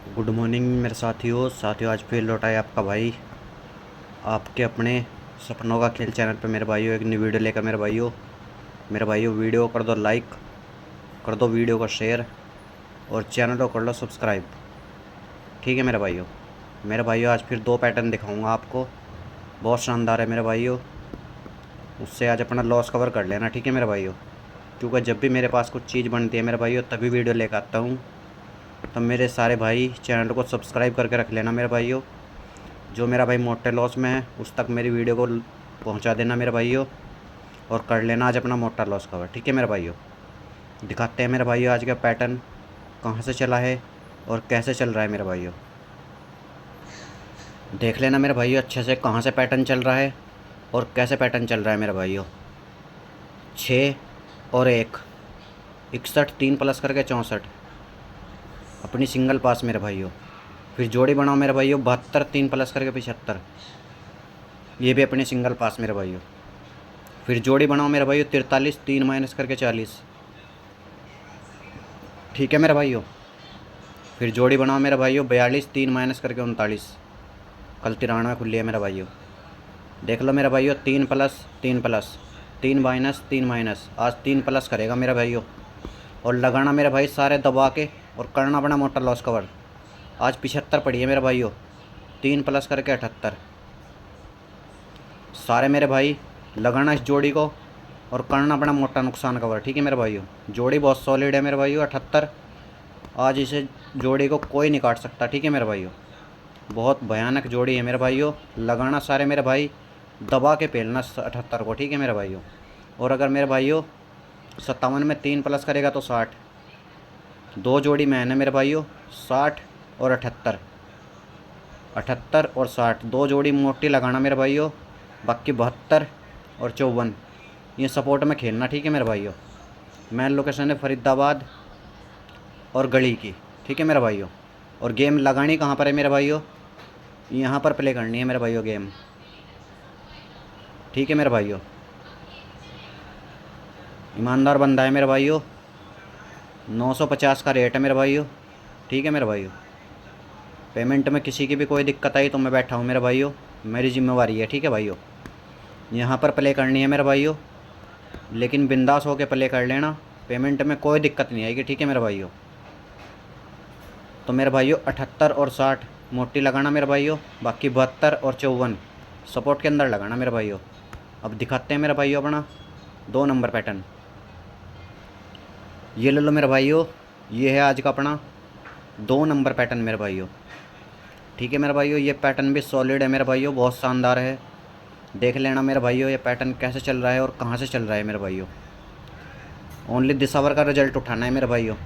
Good morning मेरे साथियों आज फिर लौटा है आपका भाई आपके अपने सपनों का खेल चैनल पे मेरे भाइयों एक नई वीडियो लेकर मेरे भाइयों वीडियो कर दो लाइक, कर दो वीडियो को शेयर और चैनल को कर लो सब्सक्राइब। ठीक है मेरे भाइयों आज फिर दो पैटर्न दिखाऊंगा आपको, बहुत शानदार है मेरे भाइयों। उससे आज अपना लॉस कवर कर लेना। ठीक है मेरे भाइयों, क्योंकि जब भी मेरे पास कुछ चीज़ बनती है मेरे भाइयों तभी वीडियो लेकर आता हूँ। तो मेरे सारे भाई चैनल को सब्सक्राइब करके रख लेना मेरे भाइयों। जो मेरा भाई मोटे लॉस में है उस तक मेरी वीडियो को पहुंचा देना मेरे भाइयों और कर लेना आज अपना मोटा लॉस कवर। ठीक है मेरे भाइयों, दिखाते हैं मेरे भाइयों आज का पैटर्न कहां से चला है और कैसे चल रहा है मेरे भाइयों। देख लेना मेरे भाइयों अच्छे से कहां से पैटर्न चल रहा है और कैसे पैटर्न चल रहा है मेरे भाइयों। 6 और 1 61 3 प्लस करके 64 अपनी सिंगल पास मेरे भाइयों। फिर जोड़ी बनाओ मेरे भाइयों 72 3 प्लस करके 75, ये भी अपनी सिंगल पास मेरे भाइयों। फिर जोड़ी बनाओ मेरे भाइयों 43 3 माइनस करके 40। ठीक है मेरे भाइयों, फिर जोड़ी बनाओ मेरे भाइयों 42 3 माइनस करके 39। कल 93 खुली है मेरे भाइयों। देख लो मेरे भाइयों 3 प्लस 3 प्लस 3 माइनस 3 माइनस, आज 3 प्लस करेगा मेरे भाइयों। और लगाना मेरे भाई सारे दबा के और करना अपना मोटा लॉस कवर। आज 75 पड़ी है मेरे भाइयों, 3 प्लस करके 78। सारे मेरे भाई लगाना इस जोड़ी को और करना अपना मोटा नुकसान कवर। ठीक है मेरे भाइयों, जोड़ी बहुत सॉलिड है मेरे भाइयों 78। आज इसे जोड़ी को कोई नहीं काट सकता। ठीक है मेरे भाइयों, बहुत भयानक जोड़ी है मेरे भाइयों। लगाना सारे मेरे भाई दबा के पेलना 78 को। ठीक है मेरे भाइयों, और अगर मेरे भाइयों 57 में 3 प्लस करेगा तो 60। दो जोड़ी मैन है मेरे भाइयों 60 और 78, 78 और 60 दो जोड़ी मोटी लगाना मेरे भाइयों। बाकी 72 और 54 ये सपोर्ट में खेलना। ठीक है मेरे भाइयों, मैन लोकेशन है फरीदाबाद और गली की। ठीक है मेरे भाइयों, और गेम लगानी कहाँ पर है मेरे भाइयों, यहाँ पर प्ले करनी है मेरे भाइयों गेम। ठीक है मेरे भाइयों, ईमानदार बंदा है मेरे भाइयों, 950 का रेट है मेरे भाइयों। ठीक है मेरे भाइयों, पेमेंट में किसी की भी कोई दिक्कत आई तो मैं बैठा हूँ मेरे भाइयों, मेरी जिम्मेवारी है। ठीक है भाइयों, यहाँ पर प्ले करनी है मेरे भाइयों, लेकिन बिंदास होकर प्ले कर लेना, पेमेंट में कोई दिक्कत नहीं आएगी। ठीक है मेरे भाइयों, तो मेरे भाइयों 78 और 60 मोटी लगाना मेरे भाइयों। बाकी 72 और 54 सपोर्ट के अंदर लगाना मेरे भाइयों। अब दिखाते हैं मेरे भाइयों अपना 2 नंबर पैटर्न। ये ले लो मेरे भाइयों, ये है आज का अपना 2 नंबर पैटर्न मेरे भाइयों। ठीक है मेरे भाइयों, ये पैटर्न भी सॉलिड है मेरे भाइयों, बहुत शानदार है। देख लेना मेरे भाइयों ये पैटर्न कैसे चल रहा है और कहाँ से चल रहा है मेरे भाइयों। ओनली दिसंबर का रिजल्ट उठाना है मेरे भाइयों।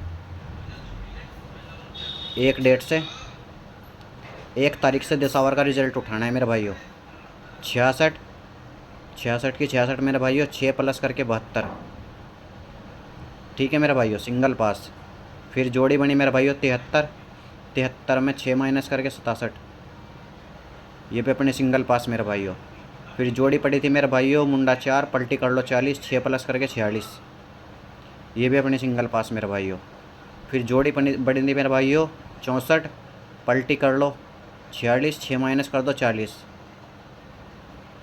एक डेट से 1 तारीख से दिसंबर का रिजल्ट उठाना है मेरे भाइयों। 66 66 की 66 मेरे भाइयों, 6 प्लस करके 72। ठीक है मेरे भाइयों, सिंगल पास। फिर जोड़ी बनी मेरे भाइयों 73 73 में 6 माइनस करके 67, ये पे अपने सिंगल पास मेरे भाइयों। फिर जोड़ी पड़ी थी मेरे भाइयों मुंडा 4 पलटी कर लो 40, 6 प्लस करके 46, ये भी अपने सिंगल पास मेरे भाइयों। फिर जोड़ी बड़ी थी मेरे भाइयों 64 पलटी कर लो 46, 6 माइनस कर दो 40,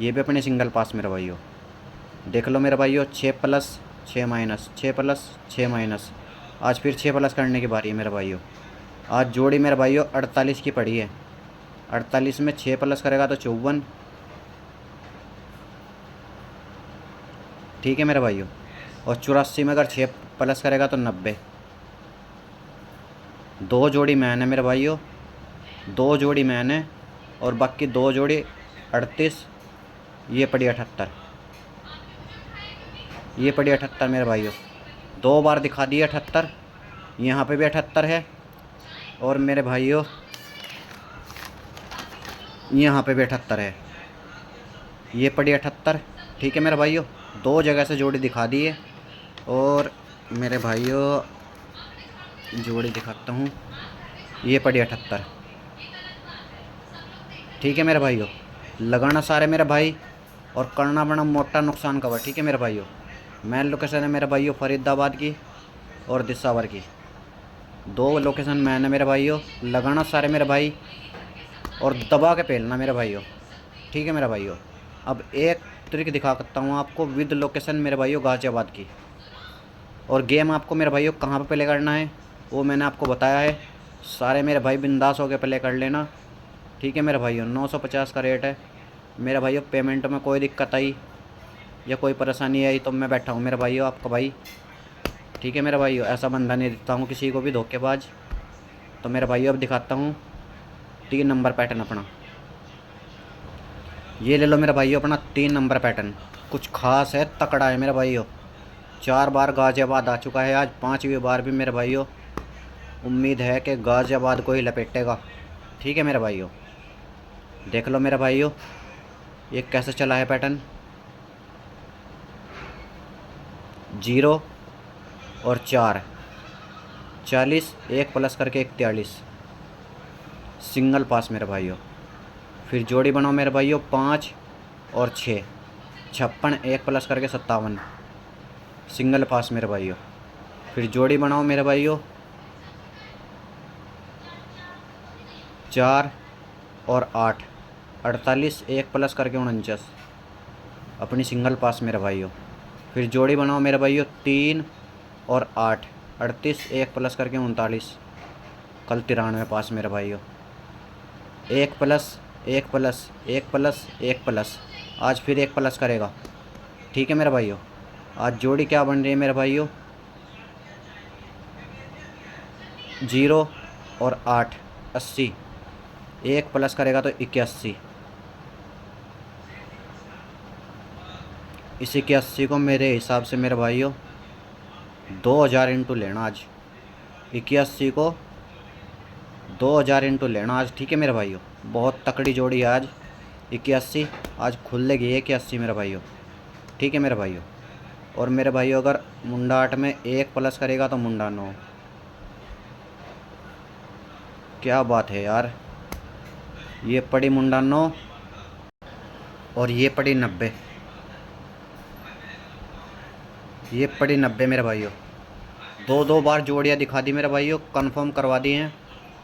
ये भी अपने सिंगल पास मेरे भाइयों। देख लो मेरे भाइयों 6 प्लस 6 माइनस, 6 प्लस 6 माइनस, आज फिर 6 प्लस करने की बारी है मेरे भाइयों। आज जोड़ी मेरे भाइयों 48 की पड़ी है, 48 में 6 प्लस करेगा तो 54। ठीक है मेरे भाइयों, और 84 में अगर 6 प्लस करेगा तो 90। दो जोड़ी मैन है मेरे भाइयों, दो जोड़ी मैन है, और बाकी दो जोड़ी 38, ये पड़ी 78, ये पड़ी 78 मेरे भाइयों। 2 बार दिखा दिए 78, यहाँ पे भी 78 है, और मेरे भाइयों यहाँ पे भी 78 है, ये पड़ी 78। ठीक है मेरे भाइयों, 2 जगह से जोड़ी दिखा दी है। और मेरे भाइयों जोड़ी दिखाता हूँ, ये पड़ी 78। ठीक है मेरे भाइयों, लगाना सारे मेरे भाई और करना बड़ा मोटा नुकसान कवर। ठीक है मेरे भाइयों, मेन लोकेशन है मेरे भाइयों फरीदाबाद की और दिसावर की। दो लोकेशन मैंने मेरे भाइयों लगाना सारे मेरे भाई, और दबा के पेलना मेरे भाइयों। ठीक है मेरे भाइयों। अब एक ट्रिक दिखा सकता हूँ आपको विद लोकेशन मेरे भाइयों गाज़ियाबाद की। और गेम आपको मेरे भाइयों कहाँ पे प्ले करना है वो मैंने आपको बताया है। सारे मेरे भाई बिंदास होकर प्ले कर लेना। ठीक है मेरे भाइयों, 950 का रेट है मेरे भाइयों। पेमेंट में कोई दिक्कत आई या कोई परेशानी आई तो मैं बैठा हूँ मेरे भाइयों, आपका भाई। ठीक है मेरे भाइयों, ऐसा बंदा नहीं देता हूँ किसी को भी धोखेबाज। तो मेरे भाइयों अब दिखाता हूँ 3 नंबर पैटर्न अपना। ये ले लो मेरे भाइयों अपना 3 नंबर पैटर्न। कुछ खास है, तकड़ा है मेरे भाइयों। 4 बार गाज़ियाबाद आ चुका है, आज 5वीं बार भी मेरे भाइयों उम्मीद है कि गाज़ियाबाद को ही लपेटेगा। ठीक है मेरे भाइयों, देख लो मेरे भाइयों ये कैसे चला है पैटर्न। 0 और 4, 40, 1 प्लस करके 41, सिंगल पास मेरे भाइयों। फिर जोड़ी बनाओ मेरे भाइयों 5 और 6, 56, 1 प्लस करके 57, सिंगल पास मेरे भाइयों। फिर जोड़ी बनाओ मेरे भाइयों 4 और 8, 48, 1 प्लस करके 49, अपनी सिंगल पास मेरे भाइयों। फिर जोड़ी बनाओ मेरे भाइयों 3 और 8, 38, 1 प्लस करके 39, कल 93 पास मेरे भाइयों। 1 प्लस 1 प्लस 1 प्लस 1 प्लस, आज फिर 1 प्लस करेगा। ठीक है मेरे भाइयों, आज जोड़ी क्या बन रही है मेरे भाइयों 0 और 8, 80, 1 प्लस करेगा तो 81। इस 81 को मेरे हिसाब से मेरे भाइयों 2000 इंटू लेना आज। 81 को 2000 इंटू लेना आज। ठीक है मेरे भाइयों, बहुत तकड़ी जोड़ी है आज। 81 आज खुलेगी 81 मेरे भाइयों। ठीक है मेरे भाइयों। और मेरे भाइयों अगर मुंडा 8 में 1 प्लस करेगा तो मुंडा 9। क्या बात है यार, ये पड़ी मुंडा 9 और ये पड़ी 90, ये पड़ी 90 मेरे भाइयों। 2 बार जोड़ियाँ दिखा दी मेरे भाइयों, कंफर्म करवा दी हैं।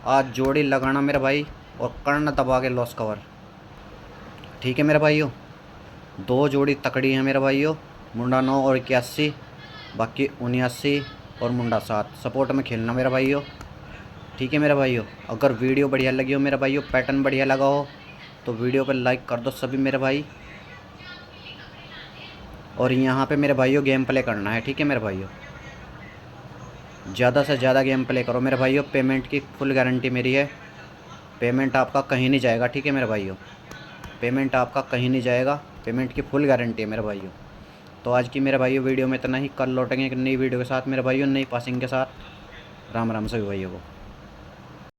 आज जोड़ी लगाना मेरे भाई और करना दबा के लॉस कवर। ठीक है मेरे भाइयों, 2 जोड़ी तकड़ी हैं मेरे भाइयों, मुंडा 9 और 81, बाकी 79 और मुंडा 7। सपोर्ट में खेलना मेरे भाइयों। ठीक है मेरे भाइयों, अगर वीडियो बढ़िया लगी हो मेरे भाइयों, पैटर्न बढ़िया लगा हो तो वीडियो पर लाइक कर दो सभी मेरे भाई। और यहाँ पे मेरे भाइयों गेम प्ले करना है। ठीक है मेरे भाइयों, ज़्यादा से ज़्यादा गेम प्ले करो मेरे भाइयों। पेमेंट की फुल गारंटी मेरी है, पेमेंट आपका कहीं नहीं जाएगा। ठीक है मेरे भाइयों, पेमेंट आपका कहीं नहीं जाएगा, पेमेंट की फुल गारंटी है मेरे भाइयों। तो आज की मेरे भाइयों वीडियो में इतना ही। कल लौटेंगे एक नई वीडियो के साथ मेरे भाइयों, नई पासिंग के साथ। राम राम सभी भाइयों को।